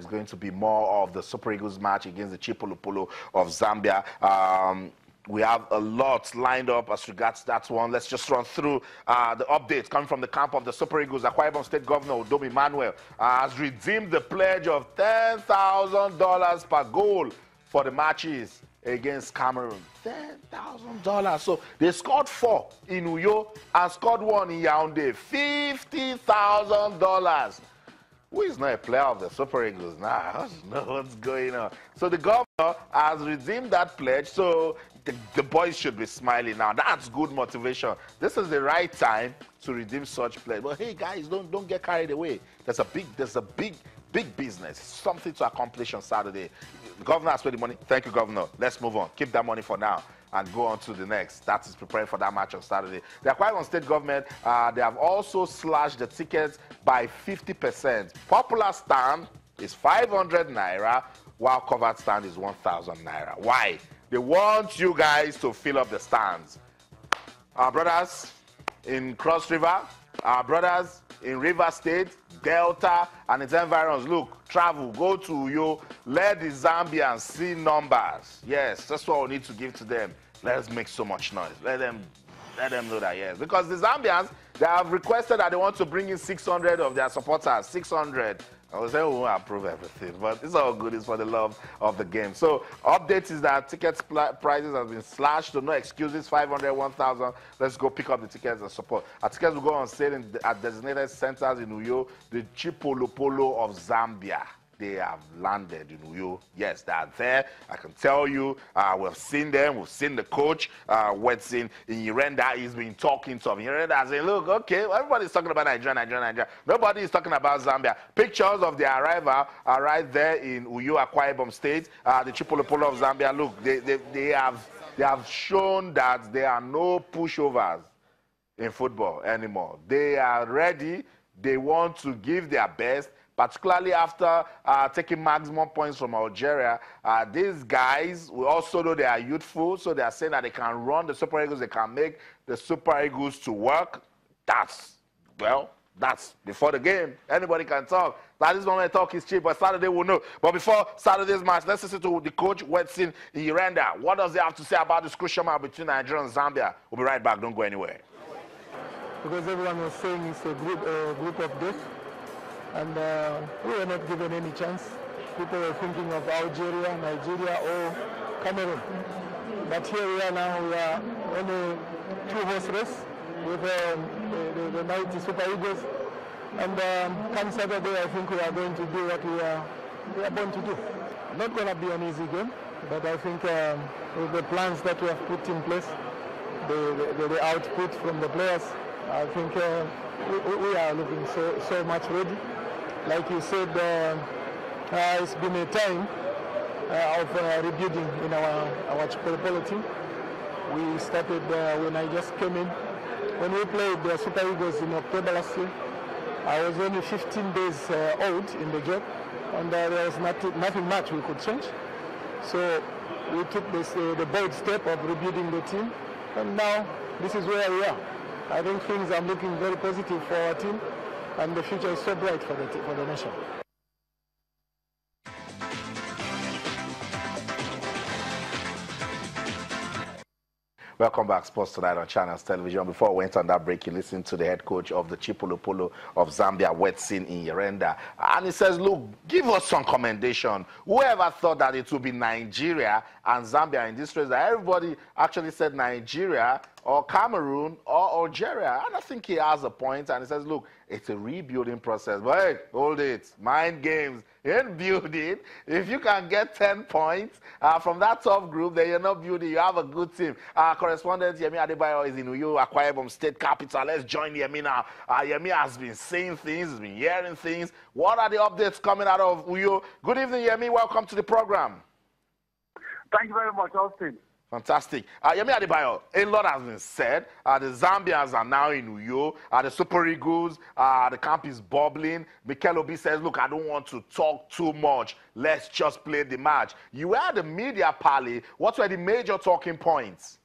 going to be more of the Super Eagles match against the Chipolopolo of Zambia. We have a lot lined up as regards that one. Let's just run through the updates coming from the camp of the Super Eagles. Akwa Ibom State Governor Udomi Manuel has redeemed the pledge of $10,000 per goal for the matches against Cameroon. $10,000. So they scored 4 in Uyo and scored 1 in Yaoundé. $50,000. Who is not a player of the Super Eagles now? I don't know what's going on. So the governor has redeemed that pledge, so the boys should be smiling now. That's good motivation. This is the right time to redeem such pledge. But hey, guys, don't get carried away. There's a big business, something to accomplish on Saturday. The governor has paid the money. Thank you, governor. Let's move on. Keep that money for now and go on to the next. That is preparing for that match on Saturday. The Akwa Ibom State government, they have also slashed the tickets by 50%. Popular stand is 500 naira, while covered stand is 1,000 naira. Why? They want you guys to fill up the stands. Our brothers in Cross River, our brothers in River State, Delta, and its environs, look, travel, go to Uyo, let the Zambians see numbers. Yes, that's what we need to give to them. Let's make so much noise. Let them know that, yes. Because the Zambians, they have requested that they want to bring in 600 of their supporters, 600. I was saying we won't approve everything, but it's all good. It's for the love of the game. So, update is that tickets prices have been slashed, so no excuses, 500, 1,000. Let's go pick up the tickets and support. Our tickets will go on sale at designated centers in Uyo, the Chipolopolo of Zambia. They have landed in Uyo. Yes, they are there. I can tell you, we've seen them. We've seen the coach, Wetsin in Irenda. He's been talking to them. Irenda saying, look, okay, everybody's talking about Nigeria. Nobody is talking about Zambia. Pictures of their arrival are right there in Uyo, Akwa Ibom State. The Chipolopolo of Zambia, look, they have shown that there are no pushovers in football anymore. They are ready. They want to give their best. Particularly after taking maximum points from Algeria. These guys, we also know they are youthful, so they are saying that they can run the Super Eagles, they can make the Super Eagles to work. That's before the game. Anybody can talk. At this moment, talk is cheap, but Saturday we'll know. But before Saturday's match, let's listen to the coach, Wetsin Irenda. What does he have to say about this crucial match between Nigeria and Zambia? We'll be right back. Don't go anywhere. Because everyone was saying it's a group of death. And we were not given any chance. People were thinking of Algeria, Nigeria, or Cameroon. But here we are now, we are on a 2-horse race with the mighty Super Eagles. And come Saturday, I think we are going to do what we are born to do. Not going to be an easy game, but I think with the plans that we have put in place, the output from the players, I think we are looking so much ready. Like you said, it's been a time of rebuilding in our Chipolopolo team. We started when I just came in. When we played the Super Eagles in October last year, I was only 15 days old in the job, and there was nothing much we could change. So we took the bold step of rebuilding the team, and now this is where we are. I think things are looking very positive for our team, and the future is so bright for the nation. Welcome back, Sports Tonight on Channels Television. Before we went on that break, you listened to the head coach of the Chipolopolo of Zambia, Wetsin Irenda. And he says, look, give us some commendation. Whoever thought that it would be Nigeria and Zambia in this race? That everybody actually said Nigeria or Cameroon or Algeria. And I think he has a point. And he says, look, it's a rebuilding process. But hey, hold it. Mind games in building. If you can get 10 points from that top group, then you're not building. You have a good team. Correspondent Yemi Adebayo is in Uyo, Akwa Ibom State capital. Let's join Yemi now. Yemi has been saying things, has been hearing things. What are the updates coming out of Uyo? Good evening, Yemi. Welcome to the program. Thank you very much, Austin. Fantastic. Yemi Adebayo, a lot has been said. The Zambians are now in Uyo. The Super Eagles, the camp is bubbling. Mikel Obi says, look, I don't want to talk too much. Let's just play the match. You were at the media parley. What were the major talking points?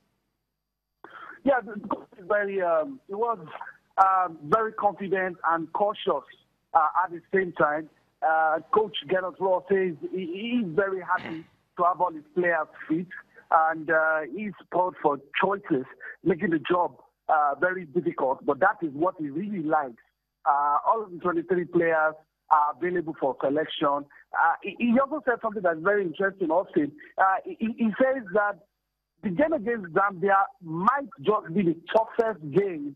Yeah, it was very confident and cautious at the same time. Coach Gernot Rohr says he's very happy to have all his players fit, and he's called for choices, making the job very difficult. But that is what he really likes. All of the 23 players are available for selection. He also said something that's very interesting, Austin. He says that the game against Zambia might just be the toughest game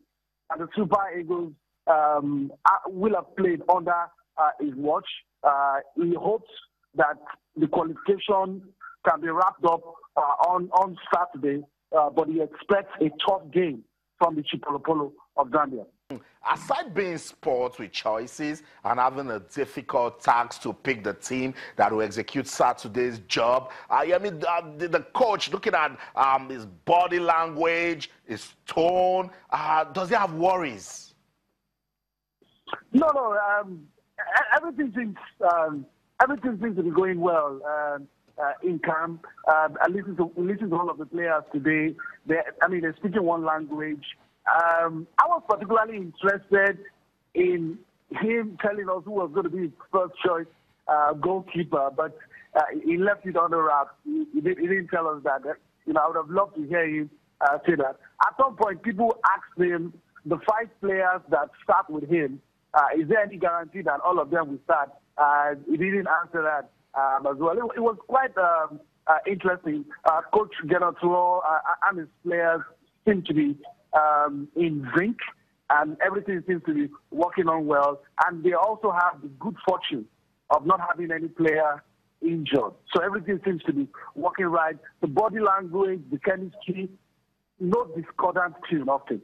that the Super Eagles will have played under his watch. He hopes that the qualification can be wrapped up on Saturday, but he expects a tough game from the Chipolopolo of Zambia. Aside being sports with choices and having a difficult task to pick the team that will execute Saturday's job, I mean, the coach, looking at his body language, his tone, does he have worries? No. Everything seems to be going well in camp. I listened to all of the players today. They're speaking one language. I was particularly interested in him telling us who was going to be his first choice goalkeeper, but he left it on the wrap. He didn't tell us that. I would have loved to hear him say that. At some point, people asked him, the 5 players that start with him, is there any guarantee that all of them will start? He didn't answer that as well. It was quite interesting. Coach Gernot Rohr and his players seem to be in sync, and everything seems to be working on well. And they also have the good fortune of not having any player injured. So everything seems to be working right. The body language, the chemistry, no discordant tune, nothing.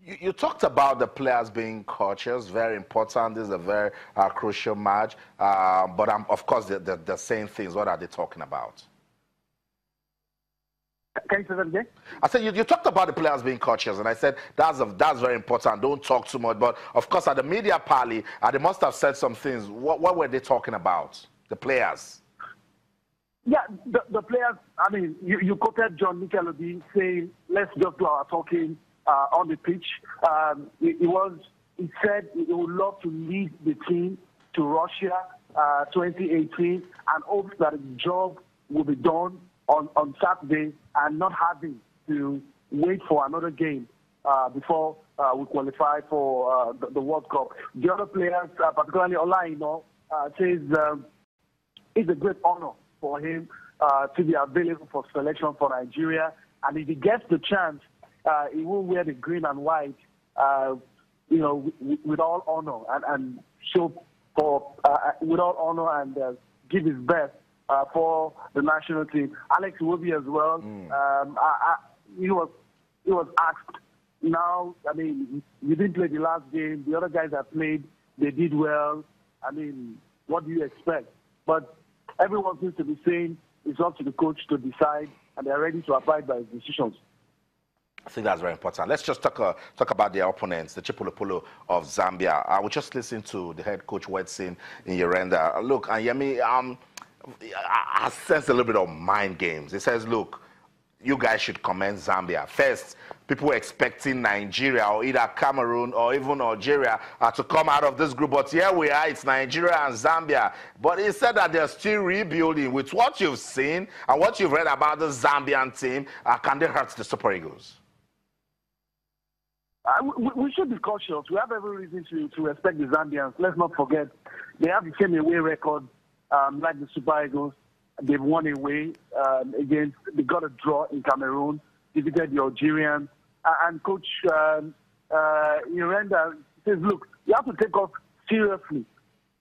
You talked about the players being cautious, very important. This is a very crucial match. But of course, they're saying things. What are they talking about? Can you say that again? I said you talked about the players being cautious, and I said that's very important. Don't talk too much. But of course, at the media party, they must have said some things. What were they talking about? The players. Yeah, the players. I mean, you quoted John Nickelodeon saying, "Let's just do our talking on the pitch." He said he would love to lead the team to Russia 2018 and hopes that the job will be done on Saturday and not having to wait for another game before we qualify for the World Cup. The other players, particularly Olaino, says it's a great honor for him to be available for selection for Nigeria. And if he gets the chance, he will wear the green and white, with all honor and show for with all honor and give his best for the national team. Alex Iwobi as well. He was asked. Now, I mean, you didn't play the last game. The other guys that played, they did well. I mean, what do you expect? But everyone seems to be saying it's up to the coach to decide, and they're ready to abide by his decisions. I think that's very important. Let's just talk about their opponents, the Chipolopolo of Zambia. I will just listen to the head coach Wedson in Yorenda. Look, Yemi, I sense a little bit of mind games. He says, look, you guys should commend Zambia. First, people were expecting Nigeria or either Cameroon or even Algeria to come out of this group. But here we are, it's Nigeria and Zambia. But he said that they're still rebuilding. With what you've seen and what you've read about the Zambian team, can they hurt the Super Eagles? We should be cautious. We have every reason to respect the Zambians. Let's not forget, they have the same away record like the Super Eagles. They've won away against, they got a draw in Cameroon, defeated the Algerians. And Coach Yorenda says, look, you have to take us seriously.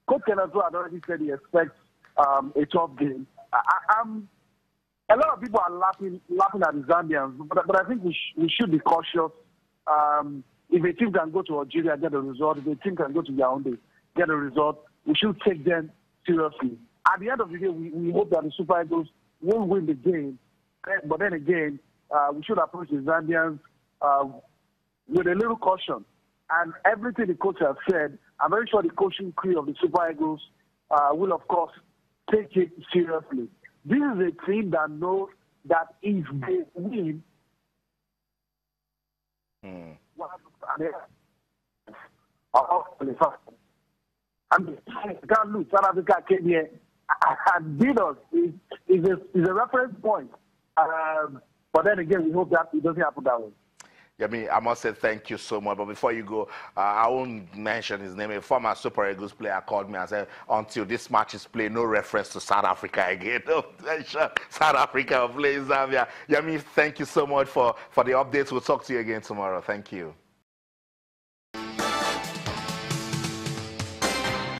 Coach Kenazo had already said he expects a tough game. A lot of people are laughing at the Zambians, but I think we should be cautious. If a team can go to Algeria, get a result, if a team can go to Yaoundé, get a result, we should take them seriously. At the end of the day, we hope that the Super Eagles will win the game. But then again, we should approach the Zambians with a little caution. And everything the coach has said, I'm very sure the coaching crew of the Super Eagles will, of course, take it seriously. This is a team that knows that if they win, I mean, you can't lose. South Africa came here and beat us. Is a reference point. But then again, we hope that it doesn't happen that way. Yeah, I must say thank you so much. But before you go, I won't mention his name. A former Super Eagles player called me and said, until this match is played, no reference to South Africa again. Don't mention South Africa or play Zambia. Yami, thank you so much for the updates. We'll talk to you again tomorrow. Thank you.